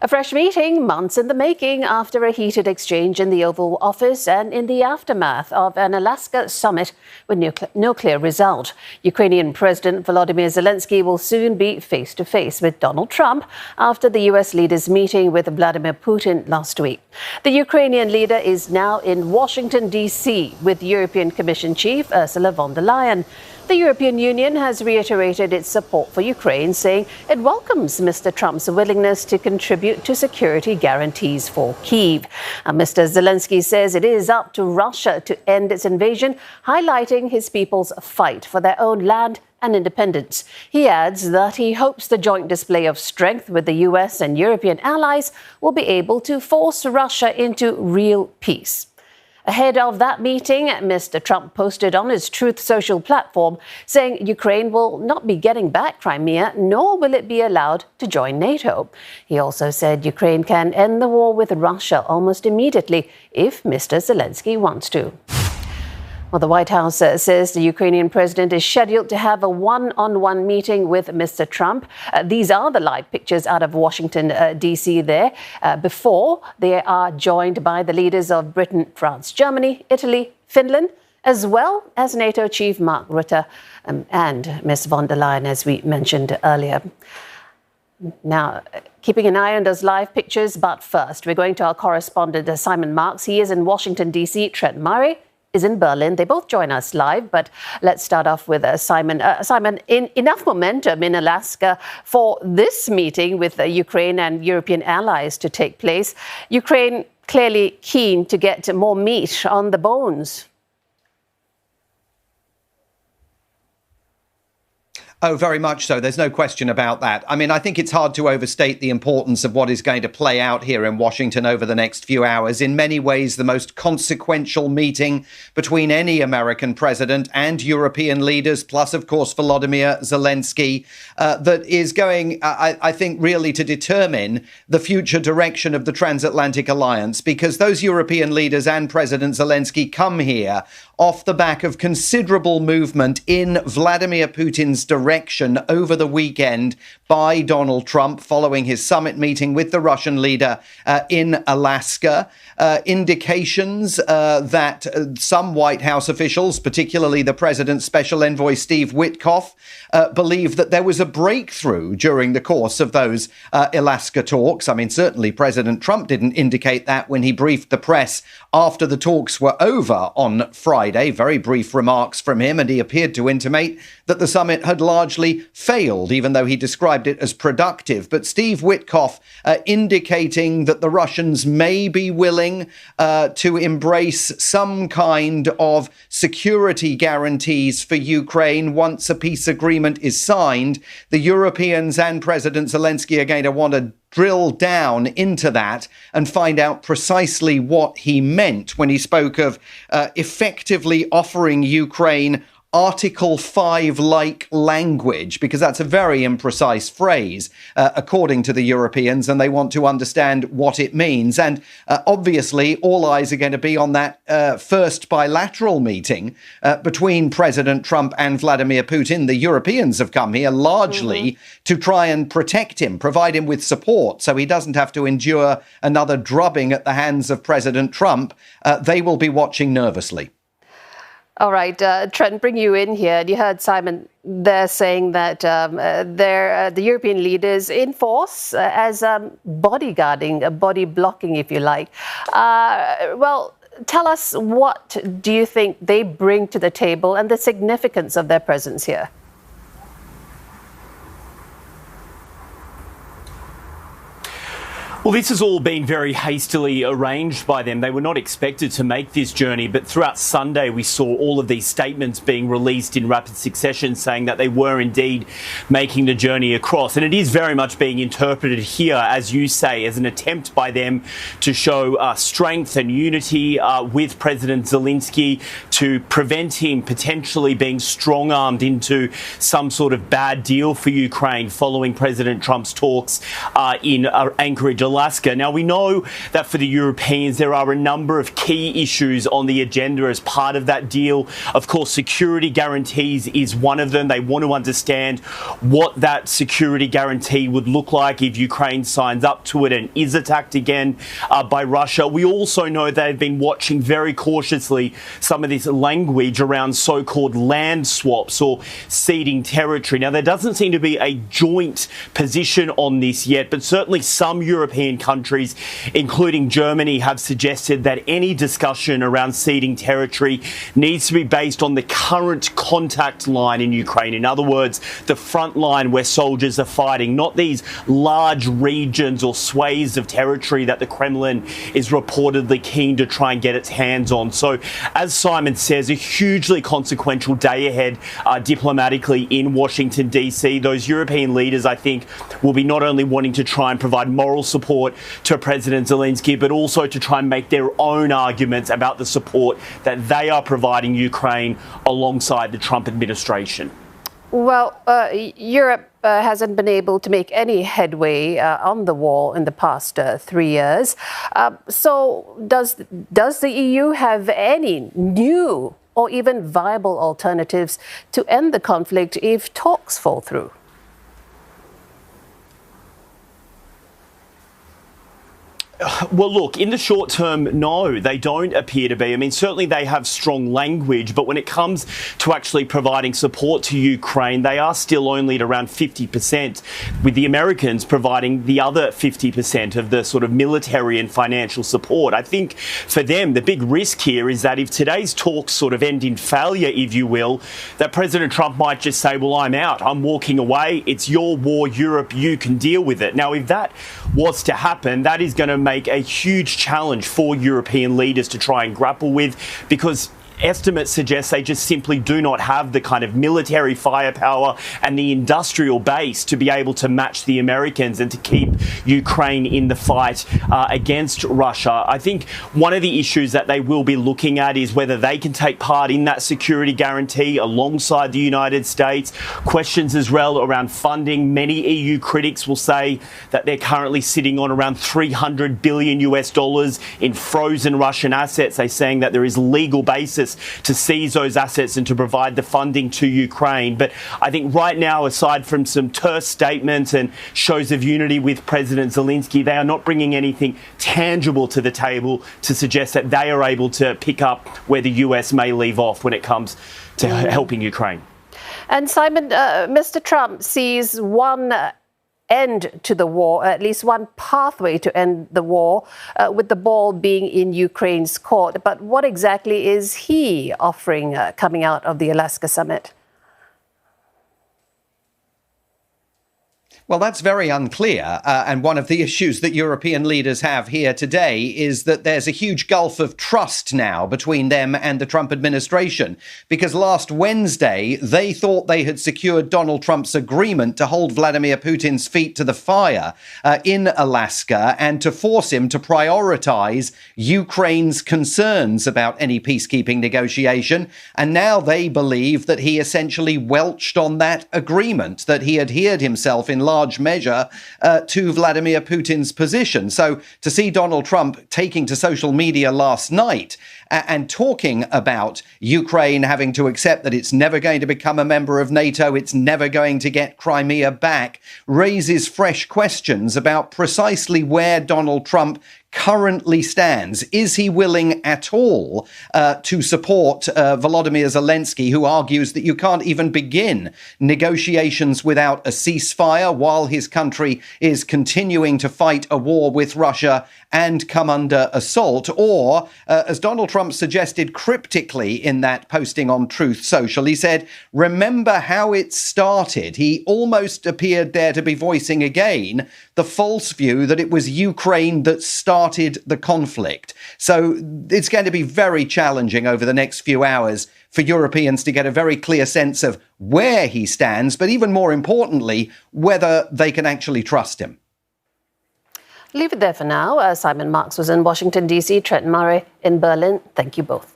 A fresh meeting months in the making after a heated exchange in the Oval Office and in the aftermath of an Alaska summit with no clear result. Ukrainian President Volodymyr Zelenskyy will soon be face-to-face with Donald Trump after the U.S. leader's meeting with Vladimir Putin last week. The Ukrainian leader is now in Washington, D.C. with European Commission Chief Ursula von der Leyen. The European Union has reiterated its support for Ukraine, saying it welcomes Mr. Trump's willingness to contribute to security guarantees for Kyiv. And Mr. Zelenskyy says it is up to Russia to end its invasion, highlighting his people's fight for their own land and independence. He adds that he hopes the joint display of strength with the US and European allies will be able to force Russia into real peace. Ahead of that meeting, Mr. Trump posted on his Truth Social platform saying Ukraine will not be getting back Crimea, nor will it be allowed to join NATO. He also said Ukraine can end the war with Russia almost immediately if Mr. Zelenskyy wants to. Well, the White House says the Ukrainian president is scheduled to have a one-on-one meeting with Mr. Trump. These are the live pictures out of Washington, D.C. there, before they are joined by the leaders of Britain, France, Germany, Italy, Finland, as well as NATO Chief Mark Rutte and Ms. von der Leyen, as we mentioned earlier. Now, keeping an eye on those live pictures, but first, we're going to our correspondent, Simon Marks. He is in Washington, D.C. Trent Murray is in Berlin. They both join us live, but let's start off with Simon. Simon, enough momentum in Alaska for this meeting with Ukraine and European allies to take place. Ukraine clearly keen to get more meat on the bones. Oh, very much so. There's no question about that. I mean, I think it's hard to overstate the importance of what is going to play out here in Washington over the next few hours. In many ways, the most consequential meeting between any American president and European leaders, plus, of course, Volodymyr Zelenskyy, that is going, I think, really to determine the future direction of the transatlantic alliance, because those European leaders and President Zelenskyy come here off the back of considerable movement in Vladimir Putin's direction over the weekend by Donald Trump following his summit meeting with the Russian leader in Alaska. Indications that some White House officials, particularly the president's special envoy Steve Witkoff, believe that there was a breakthrough during the course of those Alaska talks. I mean, certainly President Trump didn't indicate that when he briefed the press after the talks were over on Friday. Very brief remarks from him, and he appeared to intimate that the summit had largely failed, even though he described it as productive. But Steve Witkoff indicating that the Russians may be willing to embrace some kind of security guarantees for Ukraine once a peace agreement is signed. The Europeans and President Zelenskyy are going to want to drill down into that and find out precisely what he meant when he spoke of effectively offering Ukraine Article 5-like language, because that's a very imprecise phrase, according to the Europeans, and they want to understand what it means. And obviously, all eyes are going to be on that first bilateral meeting between President Trump and Vladimir Putin. The Europeans have come here largely to try and protect him, provide him with support, so he doesn't have to endure another drubbing at the hands of President Trump. They will be watching nervously. All right, Trent, bring you in here. You heard Simon there saying that the European leaders in force as bodyguarding, body blocking, if you like. Well, tell us, what do you think they bring to the table and the significance of their presence here? Well, this has all been very hastily arranged by them. They were not expected to make this journey, but throughout Sunday we saw all of these statements being released in rapid succession saying that they were indeed making the journey across. And it is very much being interpreted here, as you say, as an attempt by them to show strength and unity with President Zelenskyy, to prevent him potentially being strong-armed into some sort of bad deal for Ukraine following President Trump's talks in Anchorage, Alaska. Alaska. Now, we know that for the Europeans, there are a number of key issues on the agenda as part of that deal. Of course, security guarantees is one of them. They want to understand what that security guarantee would look like if Ukraine signs up to it and is attacked again by Russia. We also know they've been watching very cautiously some of this language around so-called land swaps or ceding territory. Now, there doesn't seem to be a joint position on this yet, but certainly some European countries, including Germany, have suggested that any discussion around ceding territory needs to be based on the current contact line in Ukraine. In other words, the front line where soldiers are fighting, not these large regions or swathes of territory that the Kremlin is reportedly keen to try and get its hands on. So, as Simon says, a hugely consequential day ahead diplomatically in Washington, D.C. Those European leaders, I think, will be not only wanting to try and provide moral support to President Zelenskyy, but also to try and make their own arguments about the support that they are providing Ukraine alongside the Trump administration. Well, Europe hasn't been able to make any headway on the war in the past 3 years. So does the EU have any new or even viable alternatives to end the conflict if talks fall through? Well, look, in the short term, no, they don't appear to be. I mean, certainly they have strong language, but when it comes to actually providing support to Ukraine, they are still only at around 50%, with the Americans providing the other 50% of the sort of military and financial support. I think for them, the big risk here is that if today's talks sort of end in failure, if you will, that President Trump might just say, well, I'm out, I'm walking away, it's your war, Europe, you can deal with it. Now, if that was to happen, that is going to make a huge challenge for European leaders to try and grapple with, because estimates suggest they just simply do not have the kind of military firepower and the industrial base to be able to match the Americans and to keep Ukraine in the fight against Russia. I think one of the issues that they will be looking at is whether they can take part in that security guarantee alongside the United States. Questions as well around funding. Many EU critics will say that they're currently sitting on around $300 billion in frozen Russian assets. They're saying that there is legal basis to seize those assets and to provide the funding to Ukraine. But I think right now, aside from some terse statements and shows of unity with President Zelenskyy, they are not bringing anything tangible to the table to suggest that they are able to pick up where the US may leave off when it comes to helping Ukraine. And Simon, Mr. Trump sees one end to the war, at least one pathway to end the war, with the ball being in Ukraine's court. But what exactly is he offering coming out of the Alaska summit? Well, that's very unclear. And one of the issues that European leaders have here today is that there's a huge gulf of trust now between them and the Trump administration, because last Wednesday, they thought they had secured Donald Trump's agreement to hold Vladimir Putin's feet to the fire in Alaska and to force him to prioritize Ukraine's concerns about any peacekeeping negotiation. And now they believe that he essentially welched on that agreement, that he adhered himself in large measure to Vladimir Putin's position. So to see Donald Trump taking to social media last night and talking about Ukraine having to accept that it's never going to become a member of NATO, it's never going to get Crimea back, raises fresh questions about precisely where Donald Trump currently stands. Is he willing at all to support Volodymyr Zelenskyy, who argues that you can't even begin negotiations without a ceasefire while his country is continuing to fight a war with Russia and come under assault? Or, as Donald Trump suggested cryptically in that posting on Truth Social, he said, remember how it started. He almost appeared there to be voicing again the false view that it was Ukraine that started the conflict. So it's going to be very challenging over the next few hours for Europeans to get a very clear sense of where he stands, but even more importantly, whether they can actually trust him. Leave it there for now. Simon Marks was in Washington, D.C., Trent Murray in Berlin. Thank you both.